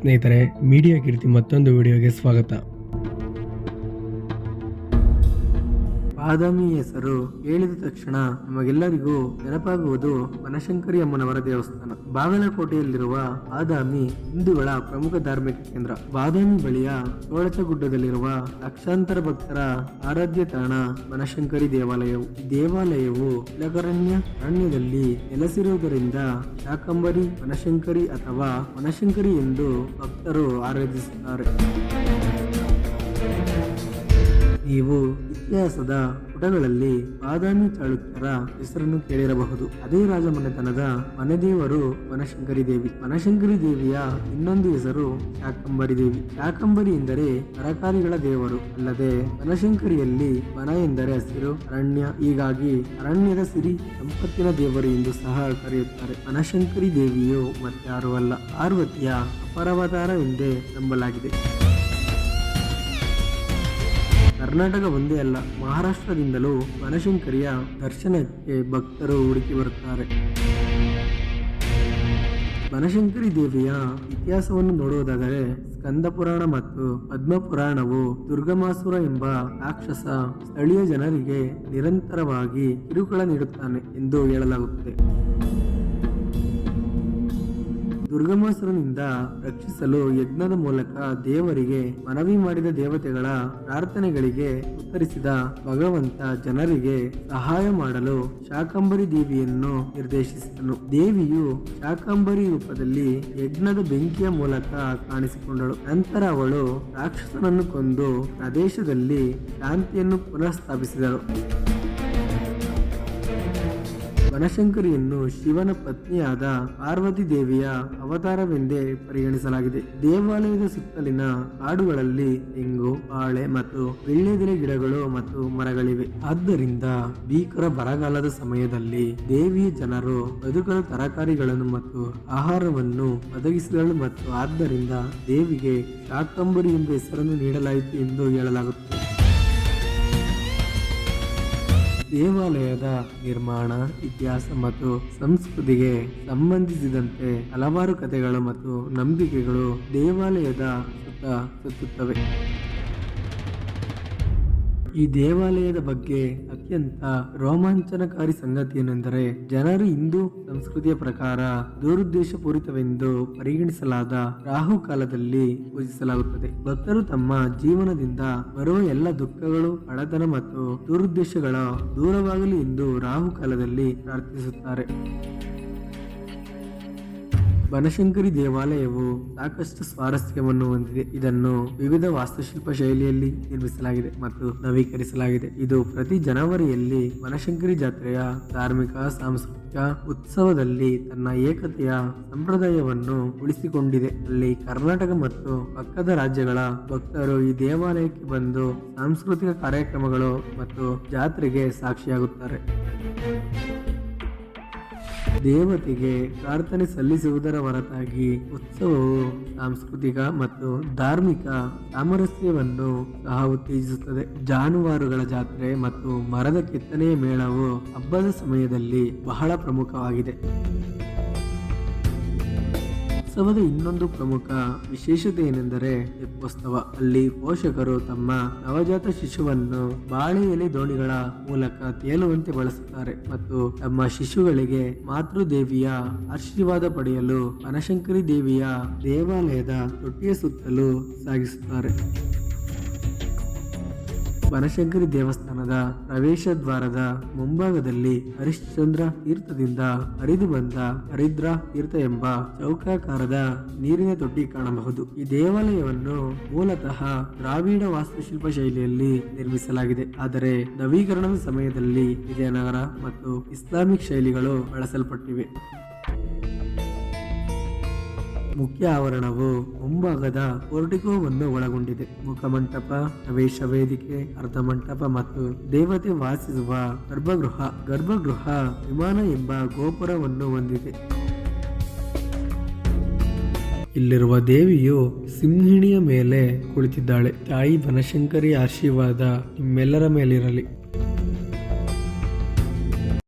ಸ್ನೇಹಿತರೆ, ಮೀಡಿಯಾ ಕೀರ್ತಿ ಮತ್ತೊಂದು ವಿಡಿಯೋಗೆ ಸ್ವಾಗತ. ಬಾದಾಮಿ ಹೆಸರು ಕೇಳಿದ ತಕ್ಷಣ ನಮಗೆಲ್ಲರಿಗೂ ನೆನಪಾಗುವುದು ಬನಶಂಕರಿ ಅಮ್ಮನವರ ದೇವಸ್ಥಾನ. ಬಾಗಲಕೋಟೆಯಲ್ಲಿರುವ ಬಾದಾಮಿ ಹಿಂದೂಗಳ ಪ್ರಮುಖ ಧಾರ್ಮಿಕ ಕೇಂದ್ರ. ಬಾದಾಮಿ ಬಳಿಯ ಚೋಳಚಗುಡ್ಡದಲ್ಲಿರುವ ಲಕ್ಷಾಂತರ ಭಕ್ತರ ಆರಾಧ್ಯ ತಾಣ ಬನಶಂಕರಿ ದೇವಾಲಯವು. ದೇವಾಲಯವು ಇಲಕರಣ್ಯ ಅರಣ್ಯದಲ್ಲಿ ನೆಲೆಸಿರುವುದರಿಂದ ಶಾಕಂಬರಿ ಬನಶಂಕರಿ ಅಥವಾ ಬನಶಂಕರಿ ಎಂದು ಭಕ್ತರು ಆರಾಧಿಸುತ್ತಾರೆ. ನೀವು ಇತಿಹಾಸದ ಪುಟಗಳಲ್ಲಿ ಬಾದಾಮಿ ಚಾಳುಕ್ಯರ ಹೆಸರನ್ನು ಕೇಳಿರಬಹುದು. ಅದೇ ರಾಜಮನೆತನದ ಮನೆದೇವರು ಬನಶಂಕರಿ ದೇವಿ. ಬನಶಂಕರಿ ದೇವಿಯ ಇನ್ನೊಂದು ಹೆಸರು ಶಾಕಂಬರಿ ದೇವಿ. ಶಾಕಂಬರಿ ಎಂದರೆ ತರಕಾರಿಗಳ ದೇವರು. ಅಲ್ಲದೆ ಬನಶಂಕರಿಯಲ್ಲಿ ಬನ ಎಂದರೆ ಹಸಿರು, ಅರಣ್ಯ. ಹೀಗಾಗಿ ಅರಣ್ಯದ ಸಿರಿ ಸಂಪತ್ತಿನ ದೇವರು ಎಂದು ಸಹ ಕರೆಯುತ್ತಾರೆ. ಬನಶಂಕರಿ ದೇವಿಯು ಮತ್ತಾರೂ ಅಲ್ಲ, ಪಾರ್ವತಿಯ ಅಪರಾವತಾರವೆಂದೇ ನಂಬಲಾಗಿದೆ. ಕರ್ನಾಟಕ ಒಂದೇ ಅಲ್ಲ, ಮಹಾರಾಷ್ಟ್ರದಿಂದಲೂ ಬನಶಂಕರಿಯ ದರ್ಶನಕ್ಕೆ ಭಕ್ತರು ಹುಡುಕಿ ಬರುತ್ತಾರೆ. ಬನಶಂಕರಿ ದೇವಿಯ ಇತಿಹಾಸವನ್ನು ನೋಡುವುದಾದರೆ ಸ್ಕಂದ ಪುರಾಣ ಮತ್ತು ಪದ್ಮ ಪುರಾಣವು ದುರ್ಗಮಾಸುರ ಎಂಬ ರಾಕ್ಷಸ ಸ್ಥಳೀಯ ಜನರಿಗೆ ನಿರಂತರವಾಗಿ ಕಿರುಕುಳ ನೀಡುತ್ತಾನೆ ಎಂದು ಹೇಳಲಾಗುತ್ತದೆ. ದುರ್ಗಮಾಸುರನಿಂದ ರಕ್ಷಿಸಲು ಯಜ್ಞದ ಮೂಲಕ ದೇವರಿಗೆ ಮನವಿ ಮಾಡಿದ ದೇವತೆಗಳ ಪ್ರಾರ್ಥನೆಗಳಿಗೆ ಉತ್ತರಿಸಿದ ಭಗವಂತ ಜನರಿಗೆ ಸಹಾಯ ಮಾಡಲು ಶಾಕಂಬರಿ ದೇವಿಯನ್ನು ನಿರ್ದೇಶಿಸಿದನು. ದೇವಿಯು ಶಾಕಂಬರಿ ರೂಪದಲ್ಲಿ ಯಜ್ಞದ ಬೆಂಕಿಯ ಮೂಲಕ ಕಾಣಿಸಿಕೊಂಡಳು. ನಂತರ ಅವಳು ರಾಕ್ಷಸನನ್ನು ಕೊಂದು ಪ್ರದೇಶದಲ್ಲಿ ಶಾಂತಿಯನ್ನು ಪುನಃ ಸ್ಥಾಪಿಸಿದಳು. ಬನಶಂಕರಿಯನ್ನು ಶಿವನ ಪತ್ನಿಯಾದ ಪಾರ್ವತಿ ದೇವಿಯ ಅವತಾರವೆಂದೇ ಪರಿಗಣಿಸಲಾಗಿದೆ. ದೇವಾಲಯದ ಸುತ್ತಲಿನ ಕಾಡುಗಳಲ್ಲಿ ತೆಂಗು, ಬಾಳೆ ಮತ್ತು ವೀಳ್ಯದೆಲೆ ಗಿಡಗಳು ಮತ್ತು ಮರಗಳಿವೆ. ಆದ್ದರಿಂದ ಭೀಕರ ಬರಗಾಲದ ಸಮಯದಲ್ಲಿ ದೇವಿಯ ಜನರು ಬದುಕಲು ತರಕಾರಿಗಳನ್ನು ಮತ್ತು ಆಹಾರವನ್ನು ಒದಗಿಸಿದಳು ಮತ್ತು ಆದ್ದರಿಂದ ದೇವಿಗೆ ಶಾಕಂಬರಿ ಎಂಬ ಹೆಸರನ್ನು ನೀಡಲಾಯಿತು ಎಂದು ಹೇಳಲಾಗುತ್ತದೆ. ದೇವಾಲಯದ ನಿರ್ಮಾಣ, ಇತಿಹಾಸ ಮತ್ತು ಸಂಸ್ಕೃತಿಗೆ ಸಂಬಂಧಿಸಿದಂತೆ ಹಲವಾರು ಕಥೆಗಳು ಮತ್ತು ನಂಬಿಕೆಗಳು ದೇವಾಲಯದ ಸುತ್ತ ಸುತ್ತುತ್ತವೆ. ಈ ದೇವಾಲಯದ ಬಗ್ಗೆ ಅತ್ಯಂತ ರೋಮಾಂಚನಕಾರಿ ಸಂಗತಿ ಏನೆಂದರೆ ಜನರು ಹಿಂದೂ ಸಂಸ್ಕೃತಿಯ ಪ್ರಕಾರ ದುರುದ್ದೇಶಪೂರಿತವೆಂದು ಪರಿಗಣಿಸಲಾದ ರಾಹುಕಾಲದಲ್ಲಿ ಪೂಜಿಸಲಾಗುತ್ತದೆ. ಭಕ್ತರು ತಮ್ಮ ಜೀವನದಿಂದ ಬರುವ ಎಲ್ಲ ದುಃಖಗಳು, ಬಡತನ ಮತ್ತು ದುರುದ್ದೇಶಗಳ ದೂರವಾಗಲಿ ಎಂದು ರಾಹುಕಾಲದಲ್ಲಿ ಪ್ರಾರ್ಥಿಸುತ್ತಾರೆ. ಬನಶಂಕರಿ ದೇವಾಲಯವು ಸಾಕಷ್ಟು ಸ್ವಾರಸ್ಯವನ್ನು ಹೊಂದಿದೆ. ಇದನ್ನು ವಿವಿಧ ವಾಸ್ತುಶಿಲ್ಪ ಶೈಲಿಯಲ್ಲಿ ನಿರ್ಮಿಸಲಾಗಿದೆ ಮತ್ತು ನವೀಕರಿಸಲಾಗಿದೆ. ಇದು ಪ್ರತಿ ಜನವರಿಯಲ್ಲಿ ಬನಶಂಕರಿ ಜಾತ್ರೆಯ ಧಾರ್ಮಿಕ ಸಾಂಸ್ಕೃತಿಕ ಉತ್ಸವದಲ್ಲಿ ತನ್ನ ಏಕತೆಯ ಸಂಪ್ರದಾಯವನ್ನು ಉಳಿಸಿಕೊಂಡಿದೆ. ಅಲ್ಲಿ ಕರ್ನಾಟಕ ಮತ್ತು ಪಕ್ಕದ ರಾಜ್ಯಗಳ ಭಕ್ತರು ಈ ದೇವಾಲಯಕ್ಕೆ ಬಂದು ಸಾಂಸ್ಕೃತಿಕ ಕಾರ್ಯಕ್ರಮಗಳು ಮತ್ತು ಜಾತ್ರೆಗೆ ಸಾಕ್ಷಿಯಾಗುತ್ತಾರೆ. ದೇವತೆಗೆ ಪ್ರಾರ್ಥನೆ ಸಲ್ಲಿಸುವುದರ ಹೊರತಾಗಿ ಉತ್ಸವವು ಸಾಂಸ್ಕೃತಿಕ ಮತ್ತು ಧಾರ್ಮಿಕ ಸಾಮರಸ್ಯವನ್ನು ಸಹ ಉತ್ತೇಜಿಸುತ್ತದೆ. ಜಾನುವಾರುಗಳ ಜಾತ್ರೆ ಮತ್ತು ಮರದ ಕೆತ್ತನೆಯ ಮೇಳವು ಹಬ್ಬದ ಸಮಯದಲ್ಲಿ ಬಹಳ ಪ್ರಮುಖವಾಗಿದೆ. ಉತ್ಸವದ ಇನ್ನೊಂದು ಪ್ರಮುಖ ವಿಶೇಷತೆ ಏನೆಂದರೆ ತೆಪ್ಪೋತ್ಸವ. ಅಲ್ಲಿ ಪೋಷಕರು ತಮ್ಮ ನವಜಾತ ಶಿಶುವನ್ನು ಬಾಳೆ ಎಲೆ ದೋಣಿಗಳ ಮೂಲಕ ತೇಲುವಂತೆ ಬಳಸುತ್ತಾರೆ ಮತ್ತು ತಮ್ಮ ಶಿಶುಗಳಿಗೆ ಮಾತೃದೇವಿಯ ಆಶೀರ್ವಾದ ಪಡೆಯಲು ಬನಶಂಕರಿ ದೇವಿಯ ದೇವಾಲಯದ ತೊಟ್ಟಿಯ ಸುತ್ತಲೂ ಸಾಗಿಸುತ್ತಾರೆ. ಬನಶಂಕರಿ ದೇವಸ್ಥಾನದ ಪ್ರವೇಶ ದ್ವಾರದ ಮುಂಭಾಗದಲ್ಲಿ ಹರಿಶ್ಚಂದ್ರ ತೀರ್ಥದಿಂದ ಹರಿದು ಬಂದ ಹರಿದ್ರಾ ತೀರ್ಥ ಎಂಬ ಚೌಕಾಕಾರದ ನೀರಿನ ತೊಟ್ಟಿ ಕಾಣಬಹುದು. ಈ ದೇವಾಲಯವನ್ನು ಮೂಲತಃ ದ್ರಾವಿಡ ವಾಸ್ತುಶಿಲ್ಪ ಶೈಲಿಯಲ್ಲಿ ನಿರ್ಮಿಸಲಾಗಿದೆ, ಆದರೆ ನವೀಕರಣದ ಸಮಯದಲ್ಲಿ ವಿಜಯನಗರ ಮತ್ತು ಇಸ್ಲಾಮಿಕ್ ಶೈಲಿಗಳು ಬಳಸಲ್ಪಟ್ಟಿವೆ. ಮುಖ್ಯ ಆವರಣವು ಮುಂಭಾಗದ ಪೋರ್ಟಿಕೋವನ್ನು ಒಳಗೊಂಡಿದೆ. ಮುಖಮಂಟಪ, ಪ್ರವೇಶ ವೇದಿಕೆ, ಅರ್ಧಮಂಟಪ ಮತ್ತು ದೇವತೆ ವಾಸಿಸುವ ಗರ್ಭಗೃಹ ವಿಮಾನ ಎಂಬ ಗೋಪುರವನ್ನು ಹೊಂದಿದೆ. ಇಲ್ಲಿರುವ ದೇವಿಯು ಸಿಂಹಿಣಿಯ ಮೇಲೆ ಕುಳಿತಿದ್ದಾಳೆ. ತಾಯಿ ಬನಶಂಕರಿ ಆಶೀರ್ವಾದ ನಿಮ್ಮೆಲ್ಲರ ಮೇಲಿರಲಿ.